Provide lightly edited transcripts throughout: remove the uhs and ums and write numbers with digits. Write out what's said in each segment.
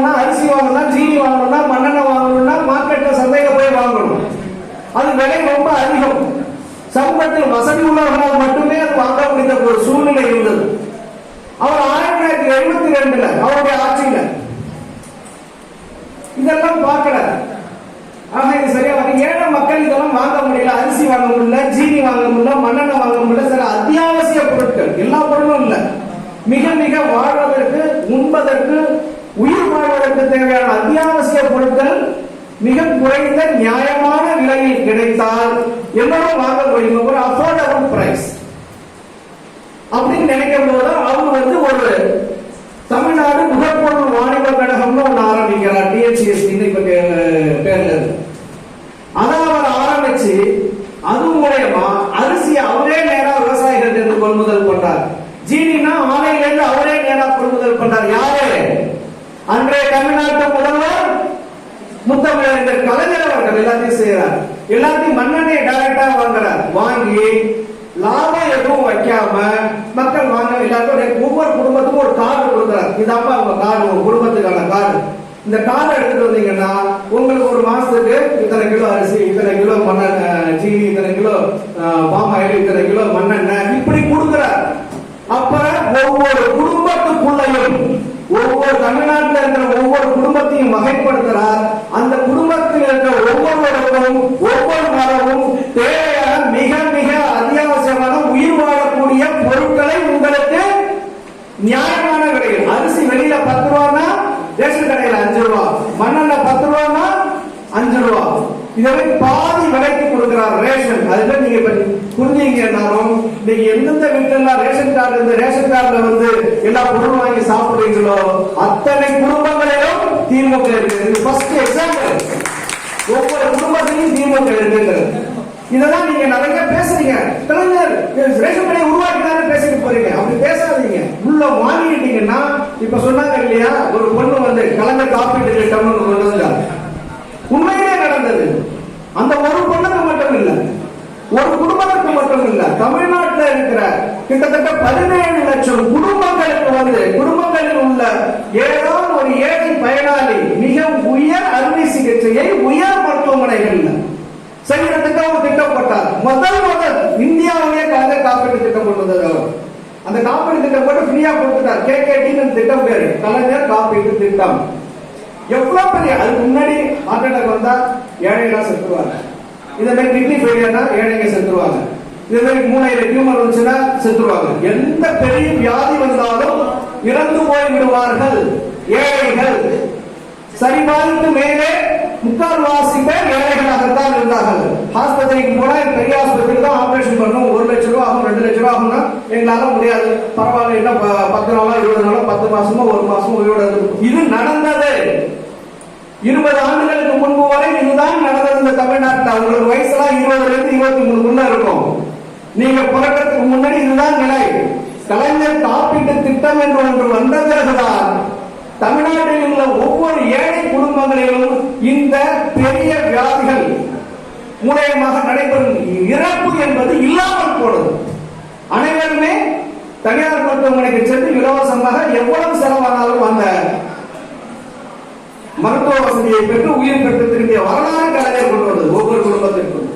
வாங்கணும்னா, அரிசி வாங்கணும்னா, ஜீனி வாங்கணும்னா, மண்ணெண்ணெய் வாங்கணும்னா மார்க்கெட்ல சந்தையில போய் வாங்கணும். அது விலை ரொம்ப அதிகம். சமூகத்தில் வசதி உள்ளவர்களால் மட்டுமே அது வாங்க முடிந்த ஒரு சூழ்நிலை இருந்தது. அவர் 1972 அவருடைய ஆட்சியில இதெல்லாம் பார்க்கல. ஆக இது சரியா ஏழை மக்கள் இதெல்லாம் வாங்க முடியல. அரிசி வாங்க முடியல, ஜீனி வாங்க முடியல, மண்ணெண்ணெய் வாங்க முடியல. சில அத்தியாவசிய பொருட்கள், எல்லா பொருளும் இல்ல, மிக மிக வாழ்வதற்கு, உண்பதற்கு, உயிர் வாழ்வதற்கு தேவையான அத்தியாவசிய பொருட்கள் மிக குறைந்த நியாயமான விலையில் கிடைத்தால் எல்லாரும் வாங்க முடியும். ஒரு அஃபோர்டபுள் பிரைஸ் அப்படின்னு நினைக்கும் போது அவர் ஒரு தமிழ்நாடு நுகர்பொருள் வாணிப கழகம்னு ஒண்ணு ஆரம்பிக்கிறார். டிஎன்சிஎஸ்டி பேர்ல அதான் அவர் ஆரம்பிச்சு அது மூலமா அரிசி அவரே நேரா விவசாயிகள் இருந்து கொள்முதல் பண்றார். ஜீனினா ஆலையில இருந்து அவரே நேரா கொள்முதல் பண்றார். யாரு? அன்றைய தமிழ்நாட்டு முதல்வர் முத்தமிழறிஞர் கலைஞர் அவர்கள் எல்லாத்தையும் செய்யறார். எல்லாத்தையும் மண்ணெண்ணெய் டைரக்டா வாங்குறார். வாங்கி லாபம் எதுவும் வைக்காம மக்கள் வாங்க எல்லாருக்கும் ஒவ்வொரு குடும்பத்துக்கும் ஒரு கார்டு கொடுக்குறாரு. இதாப்பா அவங்க கார்டு, உங்க குடும்பத்துக்கான கார்டு. இந்த கார்டு எடுத்துட்டு வந்தீங்கன்னா உங்களுக்கு ஒரு மாசத்துக்கு இத்தனை கிலோ அரிசி, இத்தனை கிலோ மண்ணெண்ணெய், ஜீனி, இத்தனை கிலோ பாமாயில், இத்தனை கிலோ மண்ணெண்ணெய் இப்படி கொடுக்கிறார். அப்புறம் ஒவ்வொரு குடும்பத்துக்குள்ளையும் ஒவ்வொரு தமிழ்நாட்டில் இருக்கிற ஒவ்வொரு குடும்பத்தையும் வகைப்படுத்துறார். அந்த குடும்பத்தில் இருக்கிற ஒவ்வொருவருக்கும் ஒவ்வொரு மரமும் தேவையான மிக மிக அத்தியாவசியமான உயிர் வாழக்கூடிய பொருட்களை உங்களுக்கு நியாயமான விலையில், அரிசி வெளியில 10 ரூபானா ரேஷன் கடையில் 5 ரூபா, மண்ணெண்ணெய் 10 ரூபானா 5 ரூபா, இதே பாதி விலைக்கு கொடுக்கிறார் ரேஷன். அதுல நீங்க புரிஞ்சீங்கன்னாலும் நீங்க எந்தெந்த வீட்டுல ரேஷன் கார்டு, இந்த ரேஷன் கார்டுல எல்லா பொருளும் வாங்கி சாப்பிடுறீங்களோ அத்தனை குடும்பங்களிலும் திமுக இருக்கு. ஃபர்ஸ்ட் எக்ஸாம்பிள், ஒவ்வொரு குடும்பத்திலையும் திமுக இருக்கு. இதெல்லாம் நீங்க நிறைய பேசுறீங்க. கலைஞர் ரேஷன் கடையை உருவாக்கினாரு பேசிட்டு போறீங்க. அப்படி பேசாதீங்க. உள்ள வாங்கிட்டீங்கன்னா இப்ப சொன்னாங்க இல்லையா, ஒரு பொண்ணு கலைஞர் காப்பீட்டு திட்டம்னு கொண்டு வந்தாங்க. உண்மையிலே நடந்தது. அந்த ஒரு பொண்ணுக்கு மட்டும் இல்ல, ஒரு குடும்பத்துக்கு மட்டும் இல்ல, தமிழ்நாட்டில் இருக்கிற கிட்டத்தட்ட 17 லட்சம் குடும்பங்களுக்கு குடும்பங்களில் உள்ள ஏதாவது ஒரு ஏழை பயனாளி மிக உயர் அறுவை சிகிச்சையை உயர் மருத்துவமனைகள் செய்யறதுக்கு அவர் திட்டம் போட்டார். முதல் இந்தியாவிலேயே கலைஞர் காப்பீட்டு திட்டம் கொண்டு வந்தது. அந்த காப்பீடு திட்டம் போட்டு ஃப்ரீயா கொடுத்துட்டார். கேகேடி திட்டம் பேரு கலைஞர் காப்பீட்டு திட்டம். எவ்வளவு பெரிய, அதுக்கு முன்னாடி ஹார்ட் அட்டாக் வந்தா ஏழைகளா செத்துருவாங்க. இதே மாதிரி கிட்னி ஃபெயிலியர்னா ஏழைங்க செத்துருவாங்க. இதே மாதிரி மூளையில டியூமர் வந்துச்சுன்னா செத்துருவாங்க. எந்த பெரிய வியாதி வந்தாலும் இறந்து போய் விடுவார்கள் ஏழைகள். சரிபாதிக்கு மேலே முக்கால்வாசி பேர் ஏழைகளாகத்தான் இருந்தார்கள். ஆஸ்பத்திரிக்கு போனா பெரிய ஆஸ்பத்திரிக்கு தான் ஆபரேஷன் பண்ணணும், 1 லட்சம் ரூபாய் ஆகும், 2 லட்சம் ரூபாய் ஆகும்னா எங்களால முடியாது, பரவாயில்ல, என்ன 10 நாளோ 20 நாளோ 10 மாசமோ 1 மாசமோ உயிரோட. இது நடந்தது 20 ஆண்டுகளுக்கு முன்பு வரை. இதுதான் நடந்தது இந்த தமிழ்நாட்டில். அவங்களுக்கு வயசுலாம் 20 இருந்து 23 இருக்கும். நீங்க பிறக்கிறதுக்கு முன்னாடி இதுதான் நிலை. கலைஞர் காப்பீட்டு திட்டம் என்று ஒன்று வந்த பிறகுதான் தமிழ்நாட்டில் உள்ள ஒவ்வொரு ஏழை குடும்பங்களிலும் இந்த பெரிய வியாதிகள் மூலமாக நடைபெறும் இறப்பு என்பது இல்லாமல் போனது. அனைவருமே தனியார் மருத்துவமனைக்கு சென்று இலவசமாக எவ்வளவு செலவானாலும் அந்த மருத்துவ வசதியை பெற்று உயிர் பெற்று திரும்பிய வரலாறு கலைஞர் கொண்டு வந்தது. ஒவ்வொரு குடும்பத்திற்கும்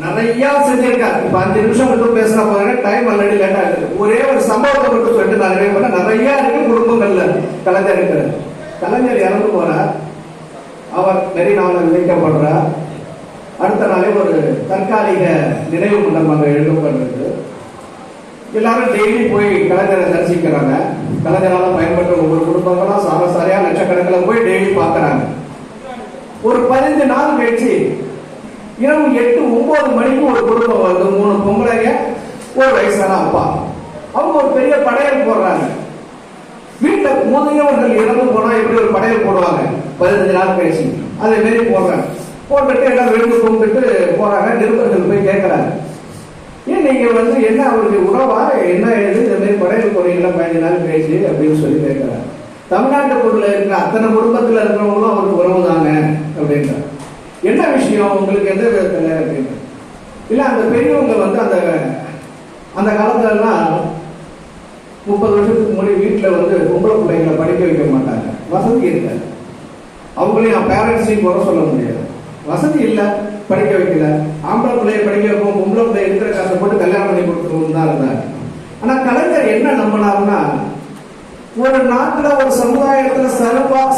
நிறைய செஞ்சிருக்காரு. இப்ப 5 நிமிஷம் மட்டும் பேசினா போறாங்க, டைம் ஆல்ரெடி லேட்டா இருக்கு. ஒரே ஒரு சம்பவத்தை மட்டும் சொல்லிட்டு நிறைய இருக்கு குடும்பங்கள்ல கலைஞர் இருக்கிறார். கலைஞர் இறந்து போறார். அவர் மெரினாவில் விதைக்கப்படுறார். அடுத்த நாளே ஒரு தற்காலிக நினைவு மண்டபம் அங்க எழுதப்படுறது. எல்லாரும் டெய்லி போய் கலைஞரை தரிசிக்கிறாங்க. கலைஞரால் பயன்பெற்ற ஒவ்வொரு குடும்பங்களும் சாரசாரியா லட்சக்கணக்கில் போய் டெய்லி பார்க்கறாங்க. ஒரு 15 நாள் கழிச்சு இரவு 8-9 மணிக்கு ஒரு குடும்பம் வருது. 3 பொம்பளைங்க, ஒரு வயசான அப்பா. அவங்க ஒரு பெரிய படையல் போடுறாங்க. வீட்டுல முதியவர்கள் இறந்து போனா எப்படி ஒரு படையல் போடுவாங்க 15 நாள் கழிச்சு, அதே மாரி போடுறாங்க. போட்டுட்டு எல்லாம் விழுந்து கும்பிட்டு போறாங்க. நிருபர்கள் போய் கேட்கறாங்க, ஏன் நீங்க என்ன அவருக்கு உறவா என்ன எழுது இந்த மாதிரி படையல் போறீங்களா 15 நாள் கழிச்சு அப்படின்னு சொல்லி கேட்கறாங்க. தமிழ்நாட்டுக்குள்ள இருக்கிற அத்தனை குடும்பத்துல இருக்கிறவங்களும் அவருக்கு உறவு தாங்க அப்படின்றாங்க. என்ன விஷயம் உங்களுக்கு எந்த விதத்துல அப்படின்னு இல்ல, அந்த பெரியவங்க அந்த காலத்துல எல்லாம் 30 வருஷத்துக்கு முன்னாடி வீட்டுல வந்து பொம்பளை பிள்ளைங்களை படிக்க வைக்க மாட்டாங்க, வசதி இல்லை. அவங்களையும் பேரண்ட்ஸையும் குறை சொல்ல முடியாது, வசதி இல்லை, படிக்க வைக்கல. ஆம்பளை பிள்ளைய படிக்க வைப்போம், பொம்பளை பிள்ளைய இருக்கிற காசை போட்டு கல்யாணம் பண்ணி கொடுத்துருவோம் தான் இருந்தாங்க. ஆனா கலைஞர் என்ன நம்பினார்னா, ஒரு நாட்டுல ஒரு சமுதாயத்துல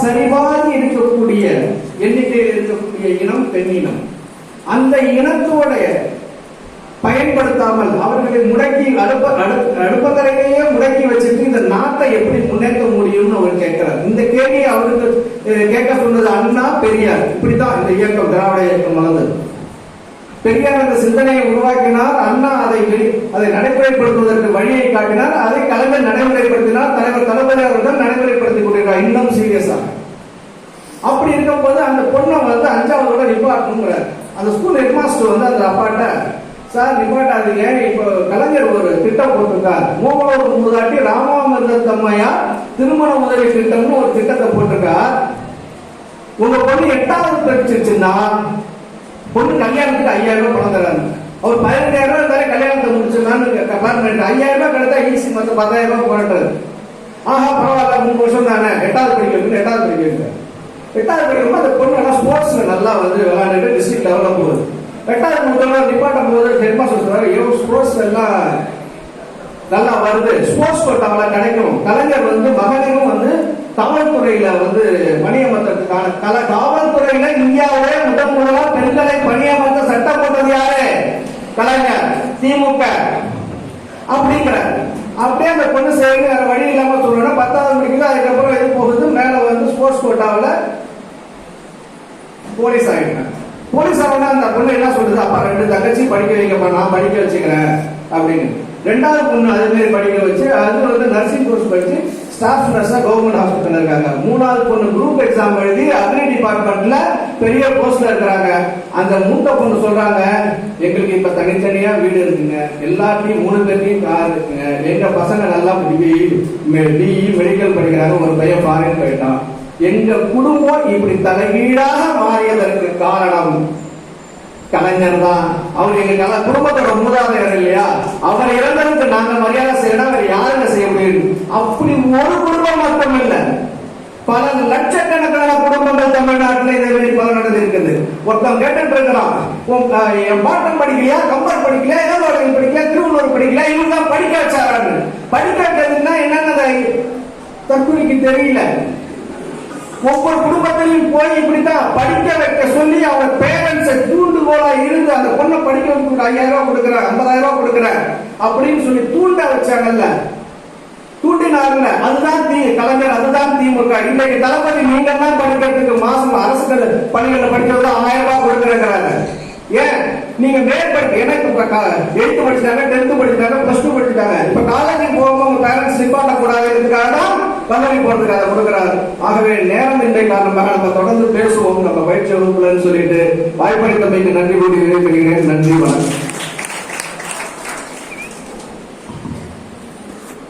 சரிவாகி இருக்கக்கூடிய எண்ணிக்கையில் இருக்கக்கூடிய இனம் பெண்ணினம், அந்த இனத்தோடைய பயன்படுத்தாமல் அவர்களை முடக்கி அடுப்பங்கரையிலேயே முடக்கி வச்சுட்டு இந்த நாட்டை எப்படி முன்னேற்ற முடியும்னு அவர் கேட்கிறார். இந்த கேள்வியை அவருக்கு கேட்க சொன்னது அண்ணா, பெரியார். இப்படித்தான் இந்த இயக்கம், திராவிட இயக்கம் வளர்ந்தது. பெரியார் அந்த சிந்தனையை உருவாக்கினார், அண்ணா அதை நடைமுறைப்படுத்துவதற்கு வழியை காட்டினார், அதை கலைஞர் நடைமுறைப்படுத்தினார், தலைவர் தளபதி அவர்கள் நடைமுறைப்படுத்திக் கொண்டிருக்கிறார் இன்னும் சீரியஸா. அப்படி இருக்கும் போது அந்த பொண்ணை வந்து 5ஆவதோட நிப்பாட்டணுங்கிறார். அந்த ஸ்கூல் ஹெட்மாஸ்டர் வந்து அந்த அப்பாட்ட, சார் நிப்பாட்டாதீங்க, இப்போ கலைஞர் ஒரு திட்டம் போட்டிருக்கார், மூவலூர் மூதாட்டி ராமாமிர்த அம்மையார் திருமண உதவி திட்டம்னு ஒரு திட்டத்தை போட்டிருக்கார். உங்க பொண்ணு 8வது படிச்சிருச்சுன்னா பொண்ணு கல்யாணத்துக்கு 5000 ரூபாய் பணம் தராங்க. அவர் 15000 ரூபாய் தர கல்யாணத்தை முடிச்சிடலான்னு 5000 ரூபாய் கிடைத்தா ஈஸி, மற்ற 10000 ரூபாய் போராட்டாரு. ஆஹா பரவாயில்ல, 3 வருஷம் தானே, 8வது படிக்க வைக்கணும். 8வது படிக்கும்போது அந்த பொண்ணு எல்லாம் ஸ்போர்ட்ஸ்ல நல்லா வந்து விளையாண்டுட்டு டிஸ்ட்ரிக்ட் லெவல்ல போகுது. 8வது முதல்வர் நிப்பாட்டும் போது ஹெட்மாஸ்டர் சொல்றாரு, ஸ்போர்ட்ஸ் எல்லாம் நல்லா வருது, ஸ்போர்ட்ஸ் கோட்டாவில் கிடைக்கும். கலைஞர் வந்து மகளிரும் வந்து காவல்துறையில வந்து பணியமர்த்ததுக்கான காவல்துறையில இந்தியாவிலே முதலா பெண்களை பணியமர்த்த சட்டம் போட்டது யாரு? கலைஞர், திமுக அப்படிங்கிற. அப்படியே அந்த பொண்ணு சரி வேற வழி இல்லாம சொல்லணும். 10வது படிக்குது, அதுக்கப்புறம் எது போகுது, மேல வந்து ஸ்போர்ட்ஸ் கோட்டாவில் போலீஸ் ஆகிட்டாங்க. போலீஸ் ஆகணும். அந்த பொண்ணு என்ன சொல்லுது, அப்பா 2 தங்கச்சி படிக்க வைக்கப்பா, நான் படிக்க வச்சுக்கிறேன் அப்படின்னு. 2வது பொண்ணு அதே மாதிரி படிக்க வச்சு, அது வந்து நர்சிங் கோர்ஸ் படிச்சு ஸ்டாஃப் நர்ஸா கவர்மெண்ட் ஹாஸ்பிட்டல் இருக்காங்க. 3வது பொண்ணு குரூப் எக்ஸாம் எழுதி அக்ரி டிபார்ட்மெண்ட்ல பெரிய போஸ்ட்ல இருக்கிறாங்க. அந்த மூத்த பொண்ணு சொல்றாங்க, எங்களுக்கு இப்ப தனித்தனியா வீடு இருக்குங்க, எல்லாத்தையும் 3 பேர்த்தையும் கார் இருக்குங்க, எங்க பசங்க நல்லா பிஇ மெடிக்கல் படிக்கிறாங்க, ஒரு பையன் ஃபாரின் போயிட்டான். எங்க குடும்பம் இப்படி தலைகீழாக மாறியதற்கு காரணம் கலைஞர் தான். அவர் எங்க குடும்பத்தோட மூதாதையர் இல்லையா, அவர் இறந்ததுக்கு நாங்க மரியாதை செய்யணும், அவர் யாருங்க செய்ய முடியும்? அப்படி ஒரு குடும்பம் மட்டும் இல்ல, பல லட்சக்கணக்கான குடும்பங்கள் தமிழ்நாட்டில் இதே மாதிரி பல நடந்து இருக்குது. ஒருத்தன் கேட்டு இருக்கிறான், என் பாட்டம் படிக்கலையா, கம்பர் படிக்கலையா, ஏதோ படிக்கலையா, திருவள்ளூர் படிக்கலையா, இவங்க தான் படிக்க வச்சாரான்னு. படிக்க வைக்கிறதுனா என்னன்னு தற்கொலைக்கு தெரியல. ஒவ்வொரு குடும்பத்திலையும் போய் இப்படித்தான் படிக்க வைக்க சொல்லி அவங்க பேரண்ட்ஸ் தூண்டுகோலா இருந்து அந்த பொண்ணை படிக்க வைக்க 5000 ரூபாய் கொடுக்குறேன், 50000 ரூபாய் கொடுக்குறேன் அப்படின்னு சொல்லி தூண்ட வச்சாங்கல்ல, தூண்டினாருல. அதுதான் கலைஞர், அதுதான் திமுக. இன்னைக்கு தளபதி நீங்க தான் படிக்கிறதுக்கு மாசம் அரசு பள்ளிகளில் படிக்கிறது 1000 ரூபாய் கொடுக்குறேங்கிறாங்க. ஏன் நீங்க மேற்படி எனக்கு 8th படிச்சாங்க, 10th படிச்சாங்க, +2 படிச்சாங்க, இப்ப காலேஜுக்கு போகும்போது உங்க பேரண்ட்ஸ் நிப்பாட்ட கூடாதுக்காக தான் கல்லூரி போறதுக்காக கொடுக்கிறார். ஆகவே நேரம் இன்றை காரணமாக நம்ம தொடர்ந்து பேசுவோம் நம்ம பயிற்சி வகுப்புலன்னு சொல்லிட்டு வாய்ப்பளித்தமைக்கு நன்றி கூறி விடைபெறுகிறேன். நன்றி, வணக்கம்.